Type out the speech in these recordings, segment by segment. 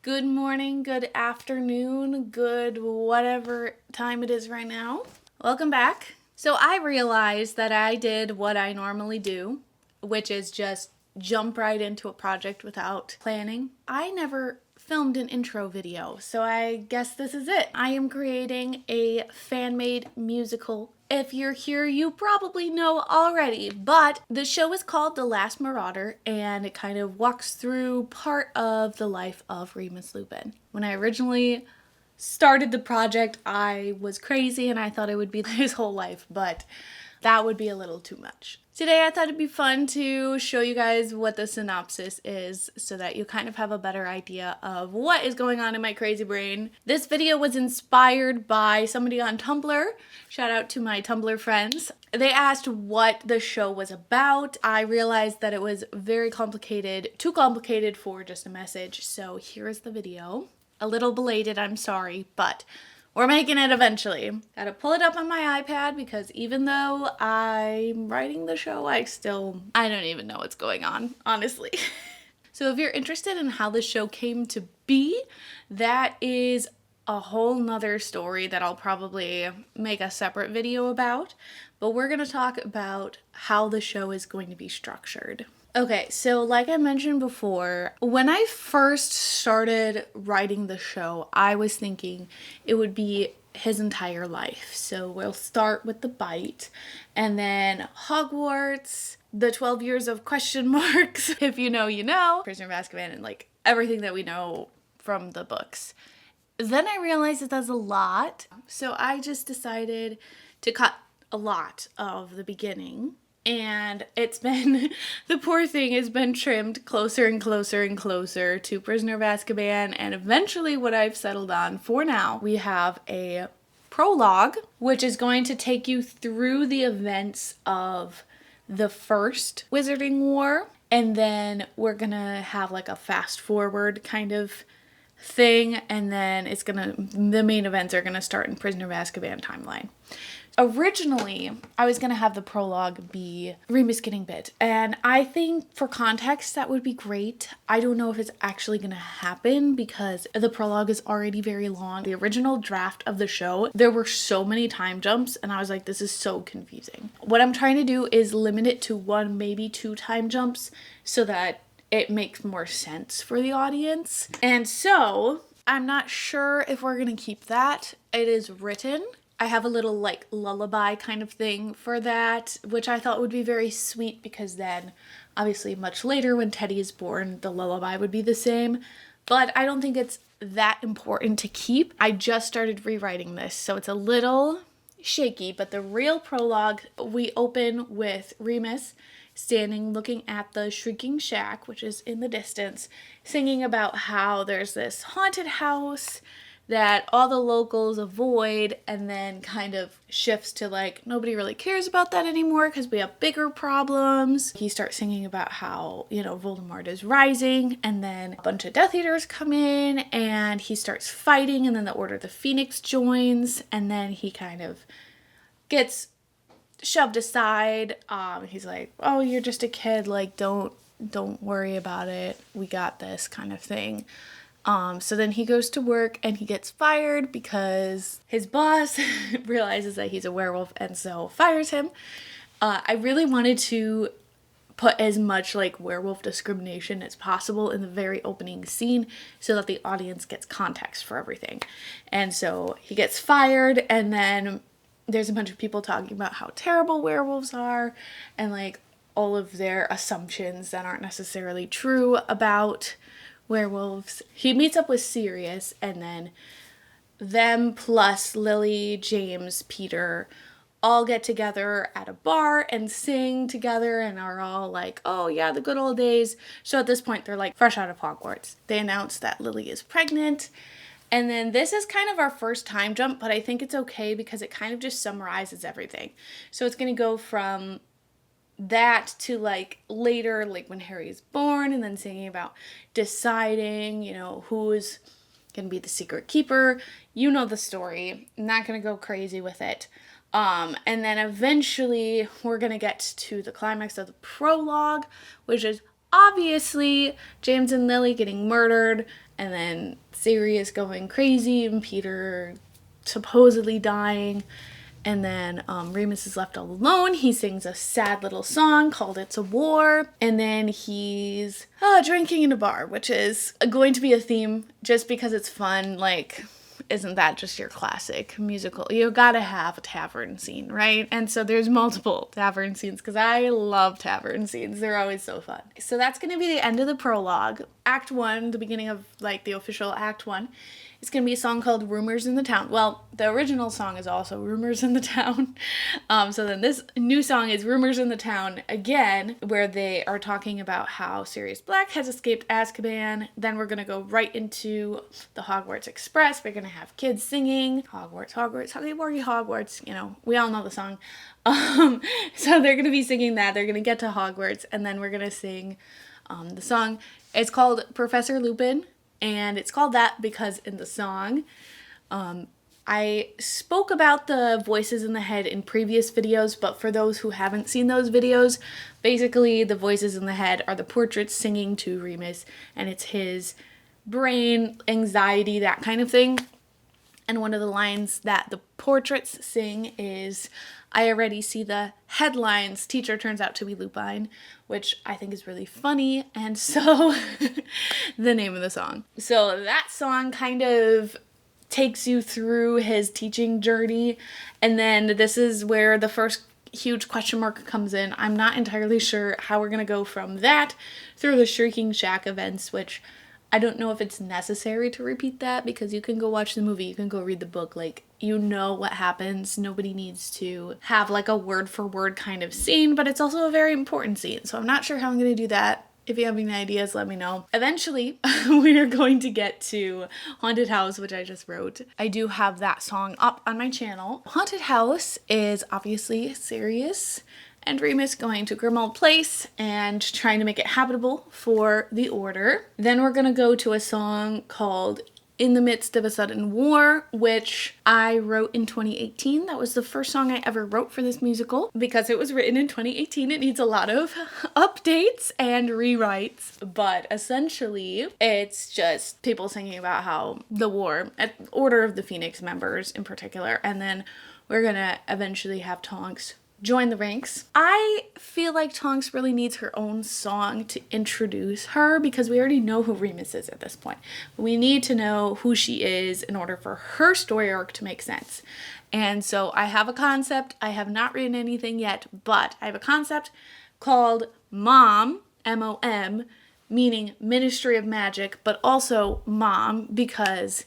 Good morning, good afternoon, good whatever time it is right now. Welcome back. So I realized that I did what I normally do, which is just jump right into a project without planning. I never filmed an intro video, so I guess this is it. I am creating a fan-made musical. If you're here, you probably know already, but the show is called The Last Marauder, and it kind of walks through part of the life of Remus Lupin. When I originally started the project, I was crazy and I thought it would be his whole life, but that would be a little too much. Today I thought it'd be fun to show you guys what the synopsis is so that you kind of have a better idea of what is going on in my crazy brain. This video was inspired by somebody on Tumblr. Shout out to my Tumblr friends. They asked what the show was about. I realized that it was very complicated, too complicated for just a message, so here is the video. A little belated, I'm sorry, but we're making it eventually. Gotta pull it up on my iPad because even though I'm writing the show, I don't even know what's going on, honestly. So if you're interested in how the show came to be, that is a whole nother story that I'll probably make a separate video about. But we're gonna talk about how the show is going to be structured. Okay, so like I mentioned before, when I first started writing the show, I was thinking it would be his entire life. So we'll start with the bite, and then Hogwarts, the 12 years of question marks, if you know, you know, Prisoner of Azkaban, and like everything that we know from the books. Then I realized that that's a lot, so I just decided to cut a lot of the beginning. And it's been, the poor thing has been trimmed closer and closer and closer to Prisoner of Azkaban, and eventually what I've settled on for now, we have a prologue, which is going to take you through the events of the first Wizarding War, and then we're gonna have like a fast forward kind of thing, and then the main events are gonna start in Prisoner of Azkaban timeline. Originally, I was going to have the prologue be Remus getting bit, and I think for context that would be great. I don't know if it's actually going to happen because the prologue is already very long. The original draft of the show, there were so many time jumps, and I was like, this is so confusing. What I'm trying to do is limit it to 1, maybe 2 time jumps so that it makes more sense for the audience. And so, I'm not sure if we're going to keep that. It is written. I have a little like lullaby kind of thing for that, which I thought would be very sweet because then obviously much later when Teddy is born, the lullaby would be the same. But I don't think it's that important to keep. I just started rewriting this, so it's a little shaky, but the real prologue, we open with Remus standing looking at the Shrieking Shack, which is in the distance, singing about how there's this haunted house that all the locals avoid, and then kind of shifts to like nobody really cares about that anymore because we have bigger problems. He starts singing about how, Voldemort is rising, and then a bunch of Death Eaters come in and he starts fighting, and then the Order of the Phoenix joins, and then he kind of gets shoved aside. He's like, oh, you're just a kid, like don't worry about it, we got this kind of thing. So then he goes to work and he gets fired because his boss realizes that he's a werewolf and so fires him. I really wanted to put as much like werewolf discrimination as possible in the very opening scene so that the audience gets context for everything. And so he gets fired, and then there's a bunch of people talking about how terrible werewolves are and like all of their assumptions that aren't necessarily true about werewolves. He meets up with Sirius, and then them plus Lily, James, Peter all get together at a bar and sing together and are all like, oh yeah, the good old days. So at this point they're like fresh out of Hogwarts. They announce that Lily is pregnant, and then this is kind of our first time jump, but I think it's okay because it kind of just summarizes everything. So it's going to go from that to like later, like when Harry's born, and then singing about deciding, who's gonna be the secret keeper. You know the story. I'm not gonna go crazy with it. And then eventually we're gonna get to the climax of the prologue, which is obviously James and Lily getting murdered, and then Sirius going crazy and Peter supposedly dying. And then Remus is left all alone. He sings a sad little song called It's a War. And then he's drinking in a bar, which is going to be a theme just because it's fun. Like, isn't that just your classic musical? You gotta have a tavern scene, right? And so there's multiple tavern scenes because I love tavern scenes. They're always so fun. So that's gonna be the end of the prologue. Act 1, the beginning of like the official Act 1. It's going to be a song called Rumors in the Town. Well, the original song is also Rumors in the Town. So then this new song is Rumors in the Town again, where they are talking about how Sirius Black has escaped Azkaban. Then we're going to go right into the Hogwarts Express. We're going to have kids singing Hogwarts, Hogwarts. You know, we all know the song. So they're going to be singing that. They're going to get to Hogwarts, and then we're going to sing the song. It's called Professor Lupin. And it's called that because in the song, I spoke about the voices in the head in previous videos, but for those who haven't seen those videos, basically the voices in the head are the portraits singing to Remus, and it's his brain, anxiety, that kind of thing. And one of the lines that the portraits sing is, I already see the headlines, teacher turns out to be Lupine, which I think is really funny, and so the name of the song. So that song kind of takes you through his teaching journey, and then this is where the first huge question mark comes in. I'm not entirely sure how we're going to go from that through the Shrieking Shack events, which I don't know if it's necessary to repeat that because you can go watch the movie, you can go read the book, like, you know what happens. Nobody needs to have like a word for word kind of scene, but it's also a very important scene. So I'm not sure how I'm going to do that. If you have any ideas, let me know. Eventually, we are going to get to Haunted House, which I just wrote. I do have that song up on my channel. Haunted House is obviously Sirius and Remus going to Grimmauld Place and trying to make it habitable for the Order. Then we're gonna go to a song called In the Midst of a Sudden War, which I wrote in 2018. That was the first song I ever wrote for this musical. Because it was written in 2018, it needs a lot of updates and rewrites. But essentially, it's just people singing about how the war, at Order of the Phoenix members in particular, and then we're gonna eventually have Tonks join the ranks. I feel like Tonks really needs her own song to introduce her because we already know who Remus is at this point. We need to know who she is in order for her story arc to make sense. And so I have a concept. I have not written anything yet, but I have a concept called MOM, M-O-M, meaning Ministry of Magic, but also Mom because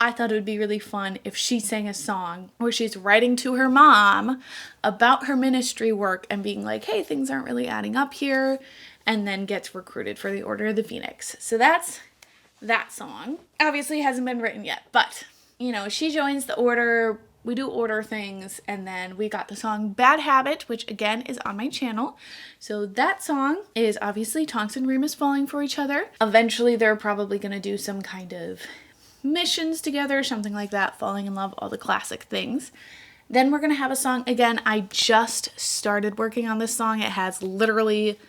I thought it would be really fun if she sang a song where she's writing to her mom about her ministry work and being like, hey, things aren't really adding up here, and then gets recruited for the Order of the Phoenix. So that's that song. Obviously it hasn't been written yet, but, you know, she joins the Order, we do Order things, and then we got the song Bad Habit, which again is on my channel. So that song is obviously Tonks and Remus falling for each other. Eventually they're probably going to do some kind of missions together, something like that, falling in love, all the classic things. Then we're gonna have a song. Again, I just started working on this song. It has literally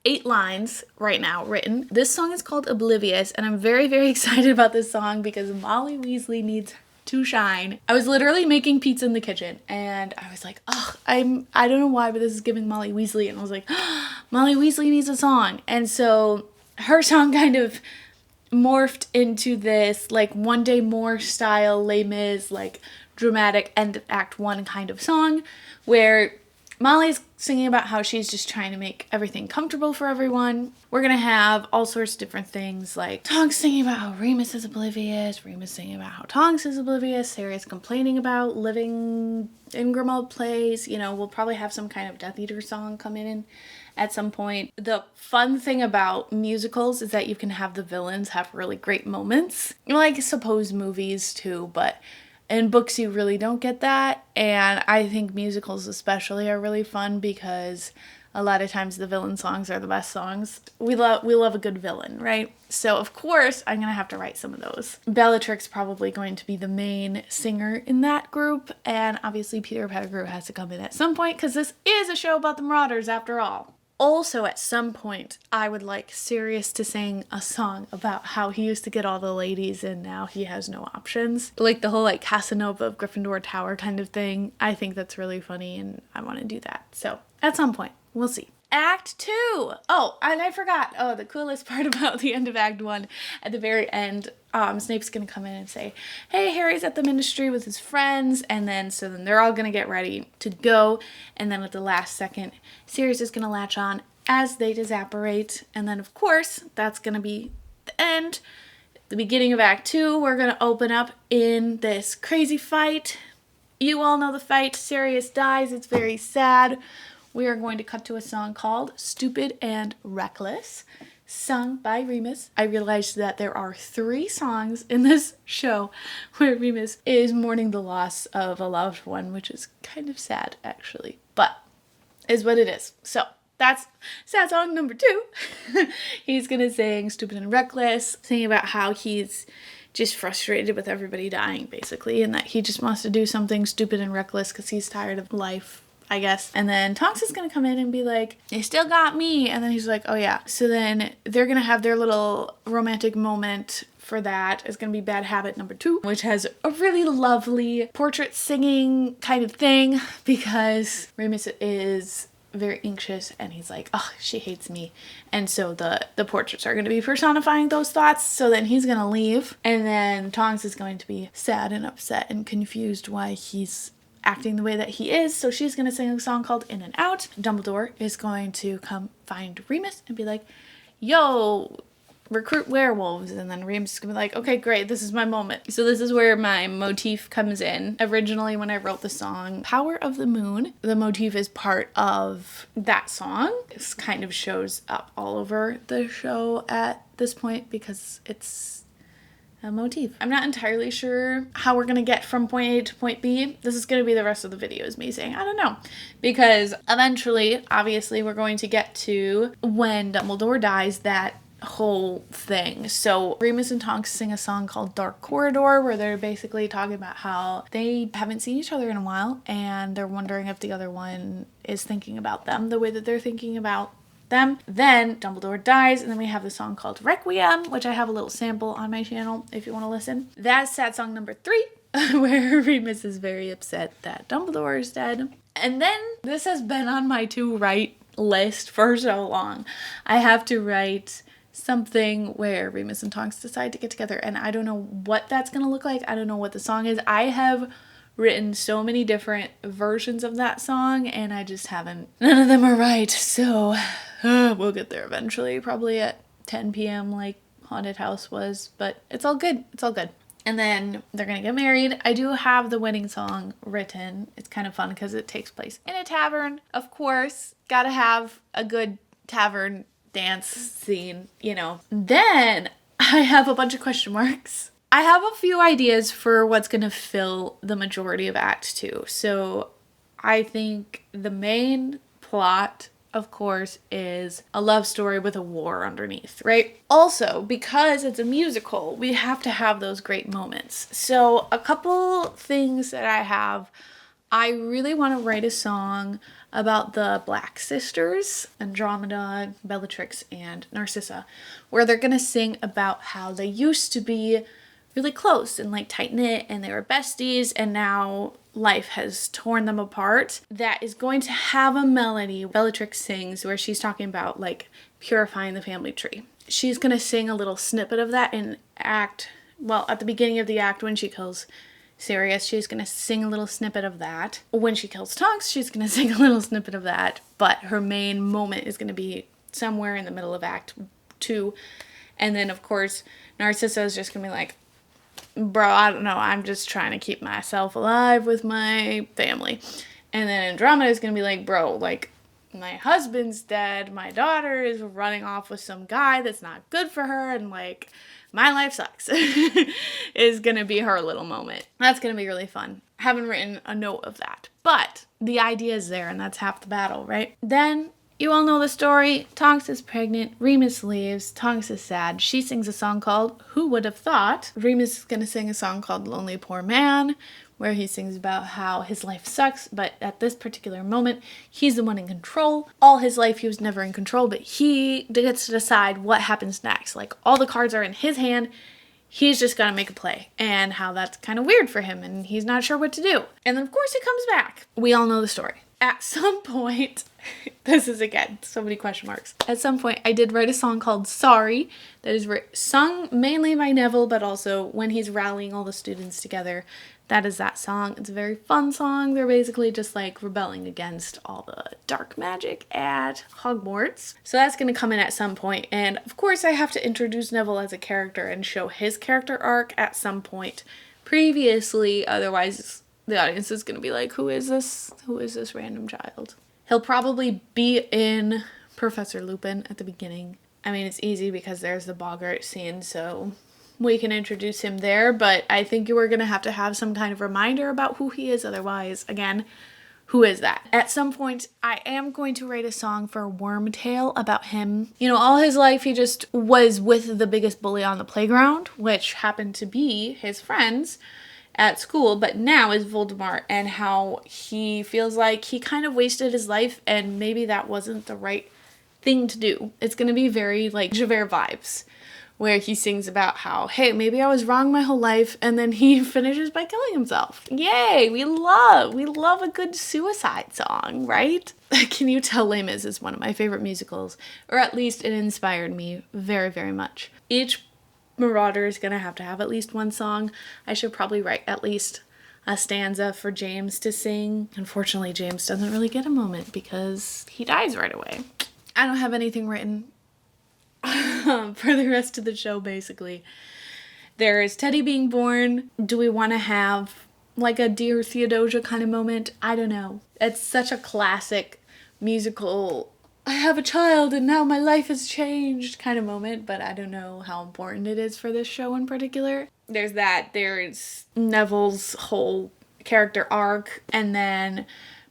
8 lines right now written. This song is called Oblivious, and I'm very, very excited about this song because Molly Weasley needs to shine. I was literally making pizza in the kitchen, and I was like, oh, I don't know why, but this is giving Molly Weasley, and I was like, oh, Molly Weasley needs a song. And so her song kind of morphed into this like One Day More style Les Mis, like dramatic end of Act 1 kind of song where Molly's singing about how she's just trying to make everything comfortable for everyone. We're gonna have all sorts of different things like Tonks singing about how Remus is oblivious, Remus singing about how Tonks is oblivious, Sirius complaining about living in Grimmauld Place. You know, we'll probably have some kind of Death Eater song come in at some point. The fun thing about musicals is that you can have the villains have really great moments. Like, suppose movies too, but in books you really don't get that. And I think musicals especially are really fun because a lot of times the villain songs are the best songs. We love a good villain, right? So of course I'm gonna have to write some of those. Bellatrix probably going to be the main singer in that group, and obviously Peter Pettigrew has to come in at some point because this is a show about the Marauders after all. Also, at some point, I would like Sirius to sing a song about how he used to get all the ladies and now he has no options. Like the whole like Casanova of Gryffindor Tower kind of thing. I think that's really funny and I want to do that. So at some point, we'll see. Act 2. Oh, and I forgot. Oh, the coolest part about the end of Act 1, at the very end, Snape's gonna come in and say, hey, Harry's at the ministry with his friends, and then they're all gonna get ready to go, and then at the last second, Sirius is gonna latch on as they disapparate, and then of course, that's gonna be the end. The beginning of Act 2, we're gonna open up in this crazy fight. You all know the fight. Sirius dies. It's very sad. We are going to cut to a song called Stupid and Reckless, sung by Remus. I realized that there are 3 songs in this show where Remus is mourning the loss of a loved one, which is kind of sad, actually, but is what it is. So that's sad song number 2. He's going to sing Stupid and Reckless, singing about how he's just frustrated with everybody dying, basically, and that he just wants to do something stupid and reckless because he's tired of life, I guess. And then Tonks is gonna come in and be like, they still got me. And then he's like, oh yeah. So then they're gonna have their little romantic moment for that. It's gonna be Bad Habit number 2, which has a really lovely portrait singing kind of thing because Remus is very anxious and he's like, oh, she hates me. And so the portraits are going to be personifying those thoughts. So then he's going to leave. And then Tonks is going to be sad and upset and confused why he's acting the way that he is. So she's going to sing a song called In and Out. Dumbledore is going to come find Remus and be like, yo, recruit werewolves. And then Remus is gonna be like, okay, great, this is my moment. So this is where my motif comes in. Originally, when I wrote the song Power of the Moon, the motif is part of that song. This kind of shows up all over the show at this point because it's a motif. I'm not entirely sure how we're gonna get from point A to point B. This is gonna be the rest of the video is me saying, I don't know. Because eventually, obviously, we're going to get to when Dumbledore dies, that whole thing. So Remus and Tonks sing a song called Dark Corridor where they're basically talking about how they haven't seen each other in a while and they're wondering if the other one is thinking about them the way that they're thinking about them. Then Dumbledore dies and then we have the song called Requiem, which I have a little sample on my channel if you want to listen. That's sad song number 3 where Remus is very upset that Dumbledore is dead. And then this has been on my to write list for so long. I have to write something where Remus and Tonks decide to get together and I don't know what that's gonna look like. I don't know what the song is. I have written so many different versions of that song and I just haven't, none of them are right. So we'll get there eventually, probably at 10 p.m. like Haunted House was, but it's all good. It's all good. And then they're gonna get married. I do have the wedding song written. It's kind of fun because it takes place in a tavern. Of course, gotta have a good tavern dance scene, you know. Then I have a bunch of question marks. I have a few ideas for what's gonna fill the majority of Act 2. So I think the main plot, of course, is a love story with a war underneath, right? Also, because it's a musical, we have to have those great moments. So a couple things that I have, I really want to write a song about the Black Sisters, Andromeda, Bellatrix, and Narcissa, where they're going to sing about how they used to be really close and like tight-knit and they were besties and now life has torn them apart. That is going to have a melody Bellatrix sings where she's talking about like purifying the family tree. She's going to sing a little snippet of that in at the beginning of the act when she kills Sirius, she's going to sing a little snippet of that. When she kills Tonks, she's going to sing a little snippet of that. But her main moment is going to be somewhere in the middle of Act 2. And then, of course, Narcissa is just going to be like, bro, I don't know. I'm just trying to keep myself alive with my family. And then Andromeda is going to be like, bro, like, my husband's dead. My daughter is running off with some guy that's not good for her. And, like, my life sucks is going to be her little moment. That's going to be really fun. Haven't written a note of that. But the idea is there and that's half the battle, right? Then You all know the story. Tonks is pregnant. Remus leaves. Tonks is sad. She sings a song called Who Would Have Thought? Remus is going to sing a song called Lonely Poor Man, where he sings about how his life sucks, but at this particular moment, he's the one in control. All his life, he was never in control, but he gets to decide what happens next. Like, all the cards are in his hand. He's just got to make a play, and how that's kind of weird for him, and he's not sure what to do. And then, of course, he comes back. We all know the story. At some point, this is, again, so many question marks. At some point, I did write a song called Sorry, that is sung mainly by Neville, but also when he's rallying all the students together. That is that song. It's a very fun song. They're basically just like rebelling against all the dark magic at Hogwarts. So that's going to come in at some point. And of course, I have to introduce Neville as a character and show his character arc at some point previously. Otherwise, the audience is going to be like, who is this? Who is this random child? He'll probably be in Professor Lupin at the beginning. I mean, it's easy because there's the Boggart scene, so we can introduce him there, but I think you are going to have some kind of reminder about who he is. Otherwise, again, who is that? At some point, I am going to write a song for Wormtail about him. You know, all his life, he just was with the biggest bully on the playground, which happened to be his friends at school, but now is Voldemort, and how he feels like he kind of wasted his life, and maybe that wasn't the right thing to do. It's going to be very like Javert vibes, where he sings about how, hey, maybe I was wrong my whole life, and then he finishes by killing himself. Yay! We love a good suicide song, right? Can you tell Les Mis is one of my favorite musicals, or at least it inspired me very, very much. Each Marauder is going to have at least one song. I should probably write at least a stanza for James to sing. Unfortunately, James doesn't really get a moment because he dies right away. I don't have anything written for the rest of the show, basically. There is Teddy being born. Do we want to have like a Dear Theodosia kind of moment? I don't know. It's such a classic musical, I have a child and now my life has changed kind of moment, but I don't know how important it is for this show in particular. There's that. There's Neville's whole character arc, and then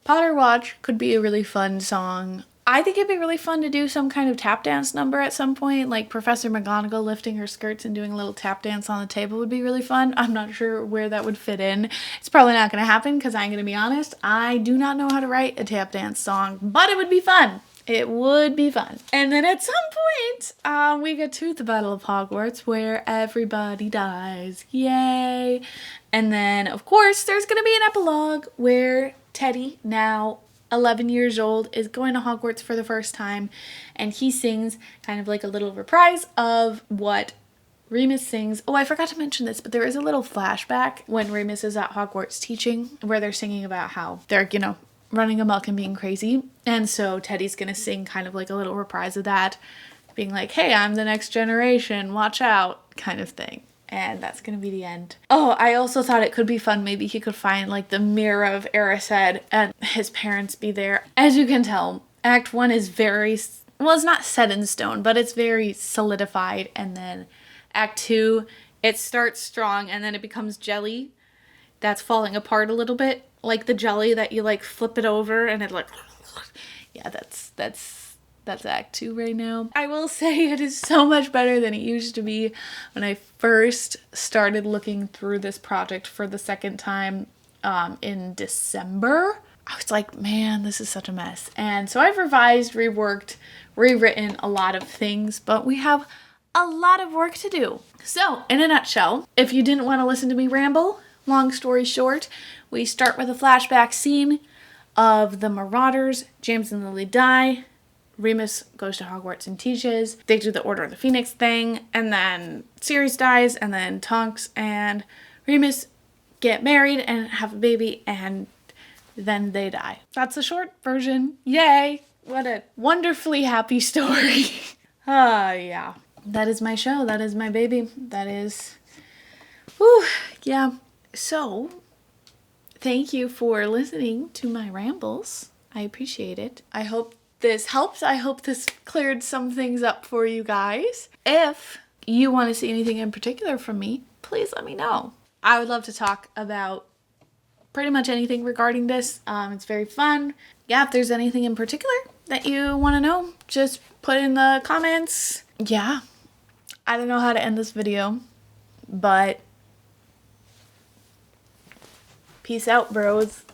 Potter Watch could be a really fun song. I think it'd be really fun to do some kind of tap dance number at some point, like Professor McGonagall lifting her skirts and doing a little tap dance on the table would be really fun. I'm not sure where that would fit in. It's probably not going to happen because I'm going to be honest, I do not know how to write a tap dance song, but it would be fun. It would be fun. And then at some point, we get to the Battle of Hogwarts where everybody dies. Yay! And then, of course, there's going to be an epilogue where Teddy, now 11 years old, is going to Hogwarts for the first time, and he sings kind of like a little reprise of what Remus sings. Oh, I forgot to mention this, but there is a little flashback when Remus is at Hogwarts teaching where they're singing about how they're, running amok and being crazy. And so Teddy's gonna sing kind of like a little reprise of that, being like, hey, I'm the next generation, watch out, kind of thing. And that's gonna be the end. Oh, I also thought it could be fun. Maybe he could find like the mirror of Erised and his parents be there. As you can tell, Act 1 is very, well, it's not set in stone, but it's very solidified. And then Act 2, it starts strong and then it becomes jelly that's falling apart a little bit. Like the jelly that you like flip it over and it like, yeah, that's Act 2 right now. I will say it is so much better than it used to be when I first started looking through this project for the second time in December. I was like, man, this is such a mess. And so I've revised, reworked, rewritten a lot of things, but we have a lot of work to do. So in a nutshell, if you didn't want to listen to me ramble, long story short, we start with a flashback scene of the Marauders. James and Lily die. Remus goes to Hogwarts and teaches. They do the Order of the Phoenix thing. And then Sirius dies. And then Tonks and Remus get married and have a baby. And then they die. That's the short version. Yay! What a wonderfully happy story. Yeah. That is my show. That is my baby. That is... Whew. Yeah. So... thank you for listening to my rambles. I appreciate it. I hope this helps. I hope this cleared some things up for you guys. If you want to see anything in particular from me, please let me know. I would love to talk about pretty much anything regarding this. It's very fun. Yeah, if there's anything in particular, that you want to know, just put in the comments. Yeah, I don't know how to end this video, but peace out, bros.